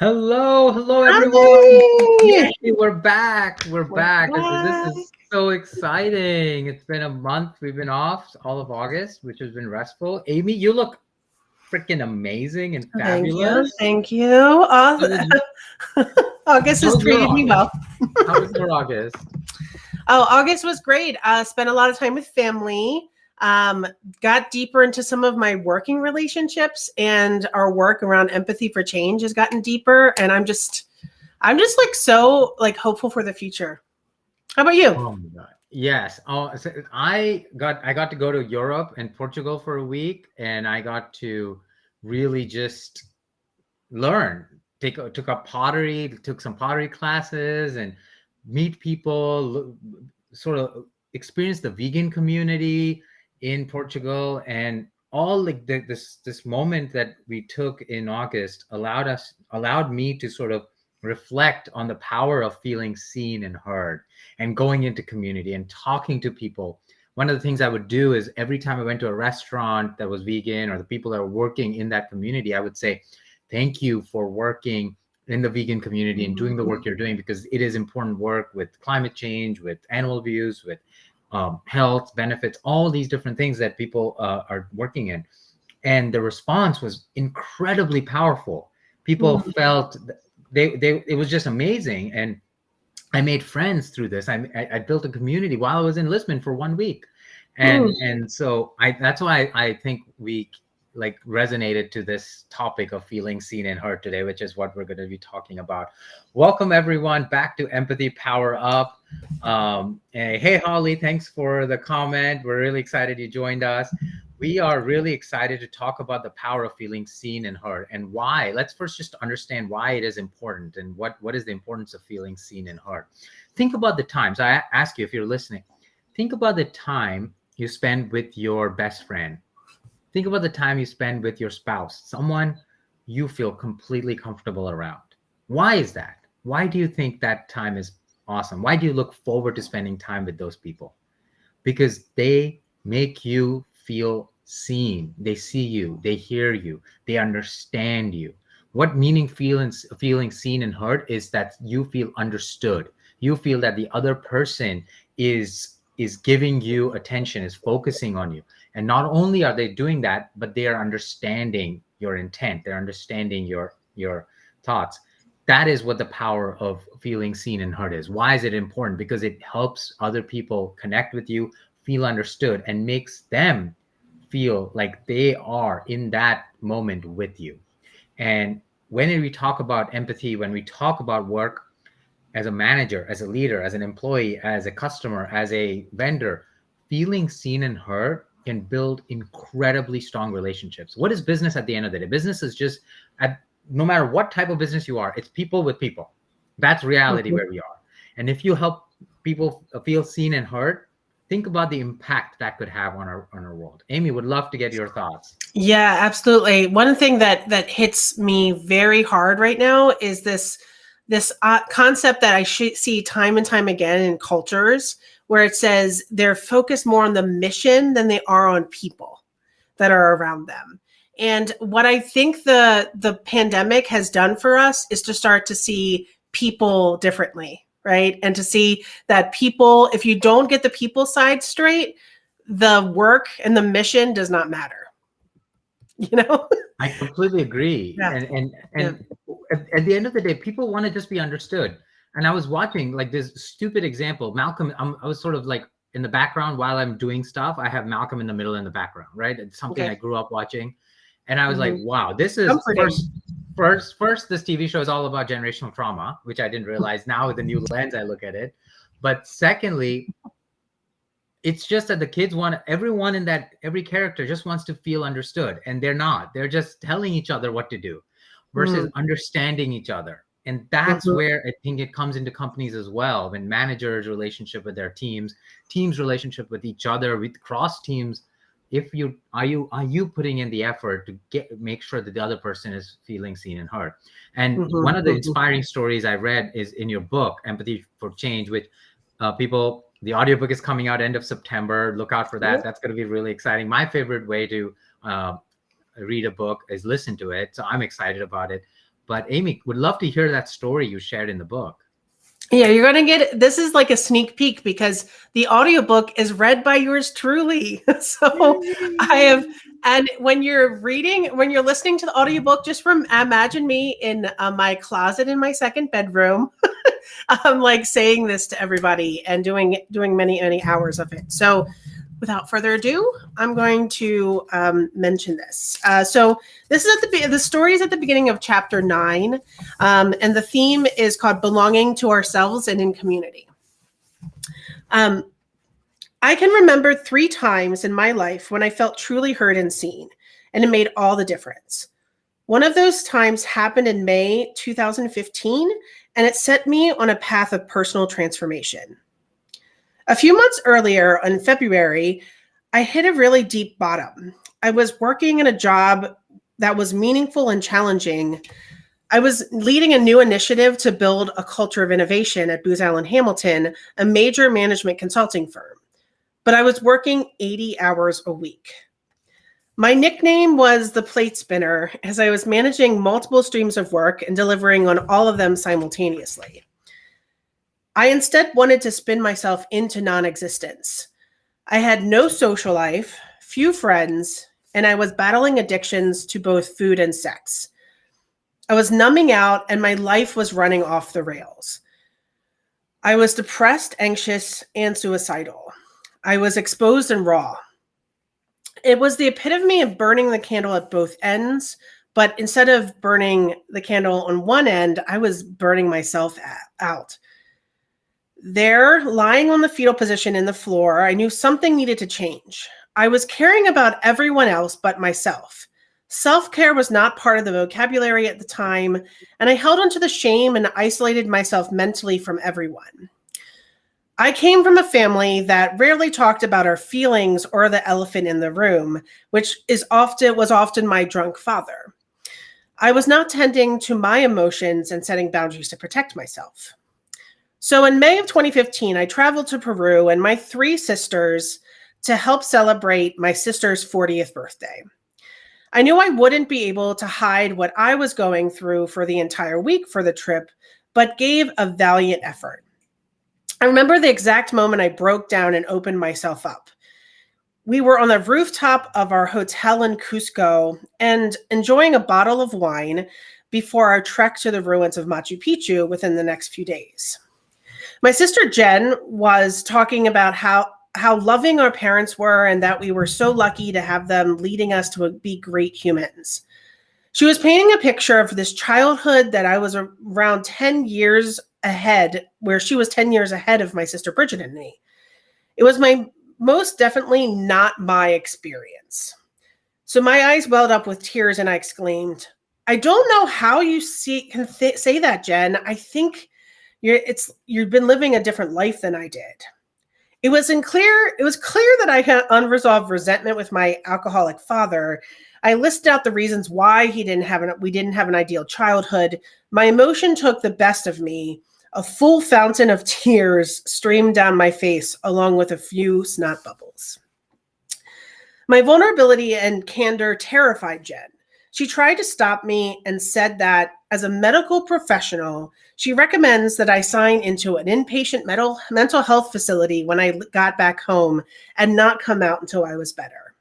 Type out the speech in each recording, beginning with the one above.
Hello, everyone. Hi. Yay, we're back. We're We're back. This back. is so exciting. It's been a month. We've been off all of August, which has been restful. Amy, you look freaking amazing and Thank you. fabulous. Thank you. How was, August how has was your treated me August? well. How was your August? Oh, August was great. Spent a lot of time with family. Um, got deeper into some of my working relationships, and our work around empathy for change has gotten deeper. And I'm just like so like hopeful for the future. How about you? Oh my God. Yes. Oh, so I got to go to Europe and Portugal for a week, and I got to really just learn. Took up pottery, took some pottery classes, and meet people, sort of experience the vegan community in Portugal, and all like this moment that we took in August allowed me to sort of reflect on the power of feeling seen and heard, and going into community and talking to people. One of the things I would do is every time I went to a restaurant that was vegan, or the people that were working in that community, I would say, thank you for working in the vegan community and doing the work you're doing, because it is important work with climate change, with animal abuse, with health benefits, all these different things that people are working in. And the response was incredibly powerful. People felt they it was just amazing. And I made friends through this. I built a community while I was in Lisbon for 1 week, and so that's why I think we like resonated to this topic of feeling seen and heard today, which is what we're going to be talking about. Welcome everyone back to Empathy Power Up. Hey Holly, thanks for the comment. We're really excited you joined us. We are really excited to talk about the power of feeling seen and heard, and why. Let's first just understand why it is important, and what is the importance of feeling seen and heard. Think about the times. I ask you, if you're listening, think about the time you spend with your best friend. Think about the time you spend with your spouse, someone you feel completely comfortable around. Why is that? Why do you think that time is awesome? Why do you look forward to spending time with those people? Because they make you feel seen. They see you, they hear you, they understand you. What meaning feeling seen and heard is that you feel understood. You feel that the other person is giving you attention, is focusing on you. And not only are they doing that, but they are understanding your intent. They're understanding your thoughts. That is what the power of feeling seen and heard is. Why is it important? Because it helps other people connect with you, feel understood, and makes them feel like they are in that moment with you. And when we talk about empathy, when we talk about work, as a manager, as a leader, as an employee, as a customer, as a vendor, feeling seen and heard can build incredibly strong relationships. What is business at the end of the day? Business is just, no matter what type of business you are, it's people with people. That's reality where we are. And if you help people feel seen and heard, think about the impact that could have on our world. Amy, would love to get your thoughts. Yeah, absolutely. One thing that hits me very hard right now is this concept that I see time and time again in cultures, where it says they're focused more on the mission than they are on people that are around them. And what I think the pandemic has done for us is to start to see people differently, right? And to see that people, if you don't get the people side straight, the work and the mission does not matter. You know? I completely agree. Yeah. And at the end of the day, people want to just be understood. And I was watching like this stupid example. Malcolm, I was sort of like in the background while I'm doing stuff. I have Malcolm in the middle in the background, right? It's something I Okay. grew up watching. And I was like, Mhm. wow, this is Comforting. first, this TV show is all about generational trauma, which I didn't realize. Now with the new lens, I look at it. But secondly, it's just that the kids want, everyone in that, every character just wants to feel understood, and they're just telling each other what to do versus Mm. understanding each other. And that's Mhm. where I think it comes into companies as well, when managers relationship with their teams relationship with each other, with cross teams. If you are you putting in the effort to make sure that the other person is feeling seen and heard. And Mhm. one of the Mhm. inspiring stories I read is in your book, Empathy for Change, which people, the audiobook is coming out end of September. Look out for that. That's going to be really exciting. My favorite way to read a book is listen to it, so I'm excited about it. But Amy, would love to hear that story you shared in the book. Yeah, you're going to get, this is like a sneak peek because the audiobook is read by yours truly. So I have, and when you're listening to the audiobook, just imagine me in my closet in my second bedroom. I'm like saying this to everybody and doing many hours of it. So without further ado, I'm going to mention this. So this is the story is at the beginning of chapter 9, and the theme is called belonging to ourselves and in community. I can remember 3 times in my life when I felt truly heard and seen, and it made all the difference. One of those times happened in May 2015, and it set me on a path of personal transformation. A few months earlier, in February, I hit a really deep bottom. I was working in a job that was meaningful and challenging. I was leading a new initiative to build a culture of innovation at Booz Allen Hamilton, a major management consulting firm. But I was working 80 hours a week. My nickname was the plate spinner, as I was managing multiple streams of work and delivering on all of them simultaneously. I instead wanted to spin myself into non-existence. I had no social life, few friends, and I was battling addictions to both food and sex. I was numbing out and my life was running off the rails. I was depressed, anxious, and suicidal. I was exposed and raw. It was the epitome of burning the candle at both ends, but instead of burning the candle on one end, I was burning myself out. There, lying on the fetal position in the floor, I knew something needed to change. I was caring about everyone else but myself. Self-care was not part of the vocabulary at the time, and I held onto the shame and isolated myself mentally from everyone. I came from a family that rarely talked about our feelings or the elephant in the room, which was often my drunk father. I was not tending to my emotions and setting boundaries to protect myself. So in May of 2015, I traveled to Peru and my 3 sisters to help celebrate my sister's 40th birthday. I knew I wouldn't be able to hide what I was going through for the entire week for the trip, but gave a valiant effort. I remember the exact moment I broke down and opened myself up. We were on the rooftop of our hotel in Cusco and enjoying a bottle of wine before our trek to the ruins of Machu Picchu within the next few days. My sister Jen was talking about how loving our parents were and that we were so lucky to have them leading us to be great humans. She was painting a picture of this childhood that I was around 10 years ahead, where she was 10 years ahead of my sister Bridget and me. It was most definitely not my experience. So my eyes welled up with tears and I exclaimed, "I don't know how you can say that, Jen. I think you've been living a different life than I did." It was clear that I had unresolved resentment with my alcoholic father. I listed out the reasons why we didn't have an ideal childhood. My emotion took the best of me. A full fountain of tears streamed down my face, along with a few snot bubbles. My vulnerability and candor terrified Jen. She tried to stop me and said that as a medical professional, she recommends that I sign into an inpatient mental health facility when I got back home and not come out until I was better.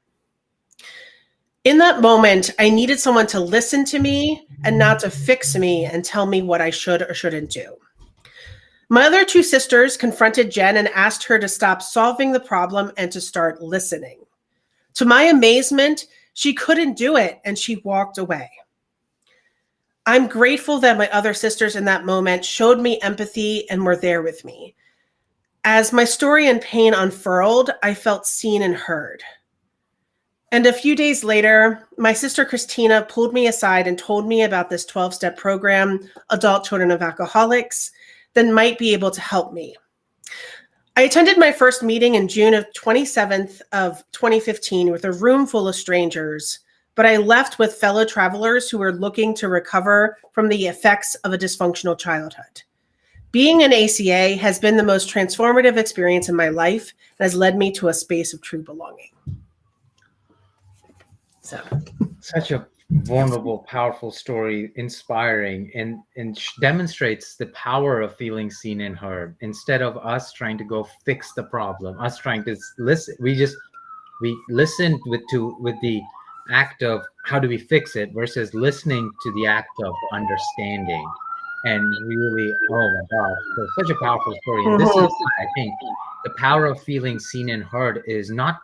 In that moment, I needed someone to listen to me and not to fix me and tell me what I should or shouldn't do. My other 2 sisters confronted Jen and asked her to stop solving the problem and to start listening. To my amazement, she couldn't do it and she walked away. I'm grateful that my other sisters in that moment showed me empathy and were there with me. As my story and pain unfurled, I felt seen and heard. And a few days later, my sister Christina pulled me aside and told me about this 12-step program, Adult Children of Alcoholics, that might be able to help me. I attended my first meeting in June of 27th of 2015 with a room full of strangers, but I left with fellow travelers who were looking to recover from the effects of a dysfunctional childhood. Being an ACA has been the most transformative experience in my life and has led me to a space of true belonging. So, such a vulnerable, powerful story, inspiring, and demonstrates the power of feeling seen and heard. Instead of us trying to go fix the problem, us trying to listen, we listen with the act of how do we fix it versus listening to the act of understanding. And really, oh my gosh, so such a powerful story. And this is Mhm. why I think the power of feeling seen and heard is not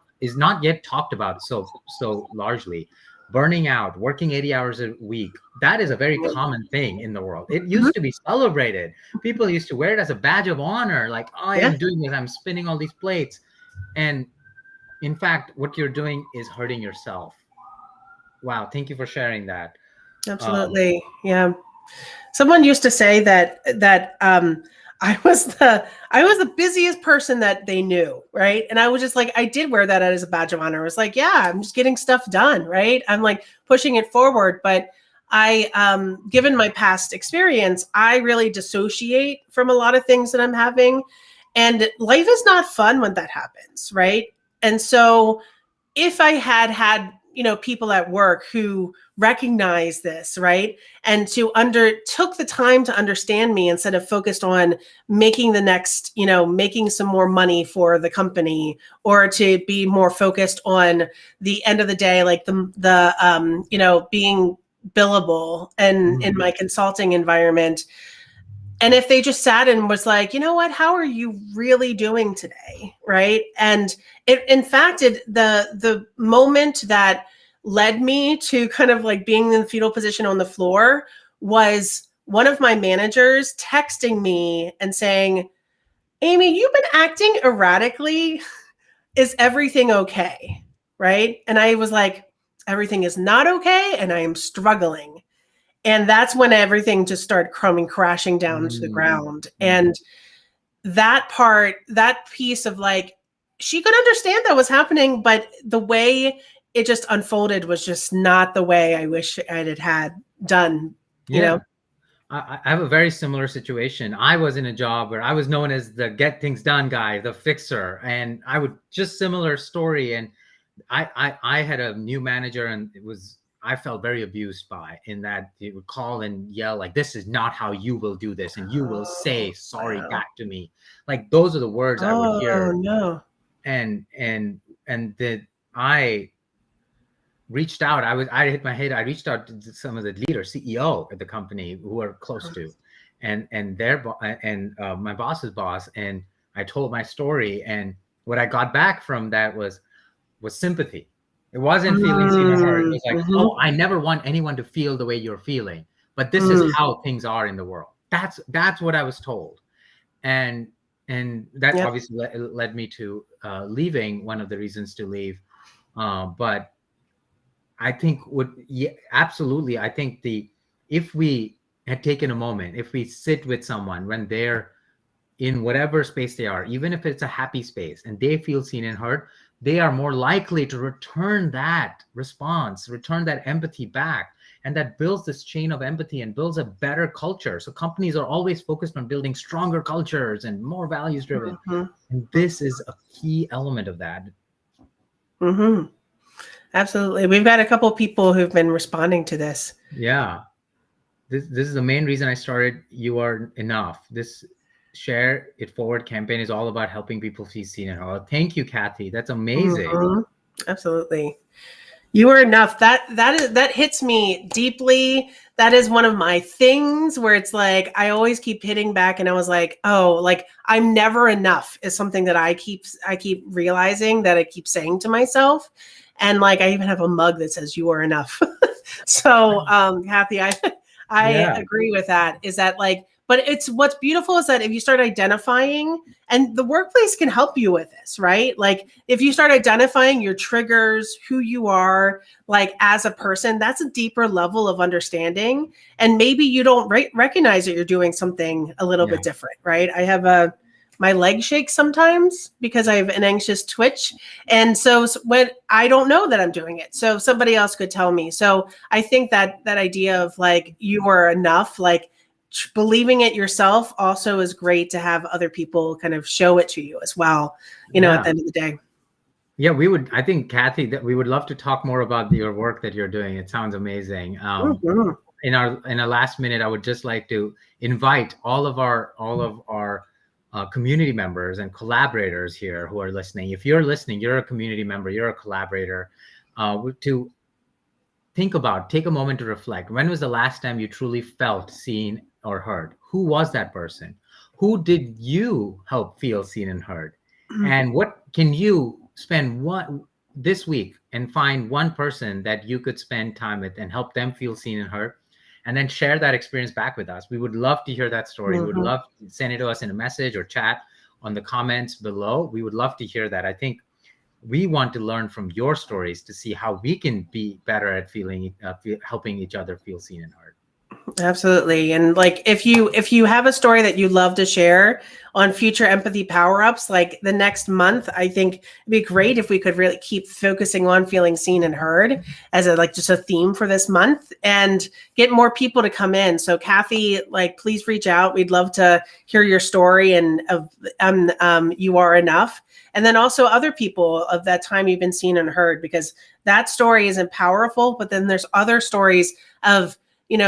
yet talked about so largely. Burning out, working 80 hours a week, that is a very common thing in the world. It Mhm. used to be celebrated. People used to wear it as a badge of honor, like, oh, I Yeah, am doing this, I'm spinning all these plates. And in fact, what you're doing is hurting yourself. Wow, thank you for sharing that. Um, absolutely. Yeah. Someone used to say that I was the busiest person that they knew, right? And I was just like, I did wear that as a badge of honor. I was like, yeah, I'm just getting stuff done, right? I'm like pushing it forward. But given my past experience, I really dissociate from a lot of things that I'm having. And life is not fun when that happens, right? And so if I had people at work who recognize this, right, and took the time to understand me instead of focused on making the next, making some more money for the company, or to be more focused on the end of the day, like the being billable and in mhm. my consulting environment. And if they just sat and was like, you know what, how are you really doing today, right? And in fact, the moment that led me to kind of like being in the fetal position on the floor was one of my managers texting me and saying, Amy, you've been acting erratically. Is everything okay? Right? And I was like, everything is not okay, and I am struggling. And that's when everything just started coming crashing down to the Mm, ground. mm. And that piece of like, she could understand that was happening, but the way it just unfolded was just not the way I wish I had done, you know? Yeah, I have a very similar situation. I was in a job where I was known as the get things done guy, the fixer, and I would just similar story. And I had a new manager, and I felt very abused by in that he would call and yell like, "This is not how you will do this, and you will say Oh, sorry wow. back to me." Like those are the words I would Oh, hear, no. and that I reached out. I hit my head. I reached out to some of the leaders, CEO at the company who were close to, and my boss's boss, and I told my story, and what I got back from that was sympathy. It wasn't feeling seen or heard. It Mm, was like, mhm, oh, I never want anyone to feel the way you're feeling, but this is mm, how things are in the world. That's what I was told, and that yep. obviously led me to leaving. One of the reasons to leave, but I think yeah, absolutely. I think if we had taken a moment, if we sit with someone when they're in whatever space they are, even if it's a happy space and they feel seen and heard, they are more likely to return that response, return that empathy back. And that builds this chain of empathy and builds a better culture. So companies are always focused on building stronger cultures and more values driven. Mhm, And this is a key element of that. mhm. Absolutely. We've got a couple people who've been responding to this. Yeah. This is the main reason I started You Are Enough. This Share It Forward campaign is all about helping people feel seen and heard. Thank you, Kathy. That's amazing. Mhm. Absolutely. You are enough. That hits me deeply. That is one of my things where it's like I always keep hitting back, and I was like, oh, like I'm never enough is something that I keep realizing, that I keep saying to myself. And like I even have a mug that says you are enough. So Kathy, I Yeah. agree with that. Is that like, but it's what's beautiful is that if you start identifying, and the workplace can help you with this, right? Like if you start identifying your triggers, who you are, like as a person, that's a deeper level of understanding. And maybe you don't recognize that you're doing something a little Yeah. bit different, right? I have my leg shakes sometimes because I have an anxious twitch. And so when I don't know that I'm doing it, so somebody else could tell me. So I think that idea of like, you are enough, like believing it yourself also is great to have other people kind of show it to you as well, at Yeah. the end of the day. Yeah, we would. I think Kathy, that we would love to talk more about your work that you're doing. It sounds amazing. Mhm. In our last minute, I would just like to invite all of our community members and collaborators here who are listening. If you're listening, you're a community member, you're a collaborator, to take a moment to reflect. When was the last time you truly felt seen or heard? Who was that person? Who did you help feel seen and heard? And what can you spend one this week and find one person that you could spend time with and help them feel seen and heard? And then share that experience back with us. We would love to hear that story. We would Mhm. love to send it to us in a message or chat on the comments below. We would love to hear that. I think we want to learn from your stories to see how we can be better at helping each other feel seen and heard. Absolutely. And like if you have a story that you'd love to share on future empathy power ups, like the next month, I think it'd be great if we could really keep focusing on feeling seen and heard as a like just a theme for this month and get more people to come in. So Kathy, like please reach out. We'd love to hear your story and of you are enough. And then also other people of that time you've been seen and heard, because that story isn't powerful, but then there's other stories of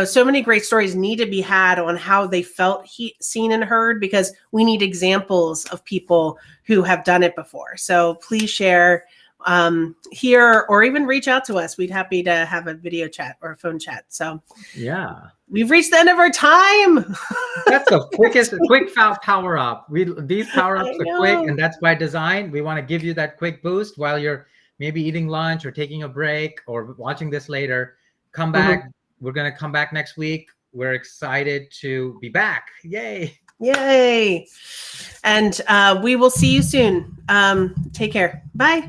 so many great stories need to be had on how they felt seen and heard, because we need examples of people who have done it before. So please share here or even reach out to us. We'd happy to have a video chat or a phone chat. So Yeah. we've reached the end of our time. That's the quick power up. These power ups are quick, and that's by design. We want to give you that quick boost while you're maybe eating lunch or taking a break or watching this later. Come back. Mhm. We're going to come back next week. We're excited to be back. Yay. Yay. And we will see you soon. Take care. Bye.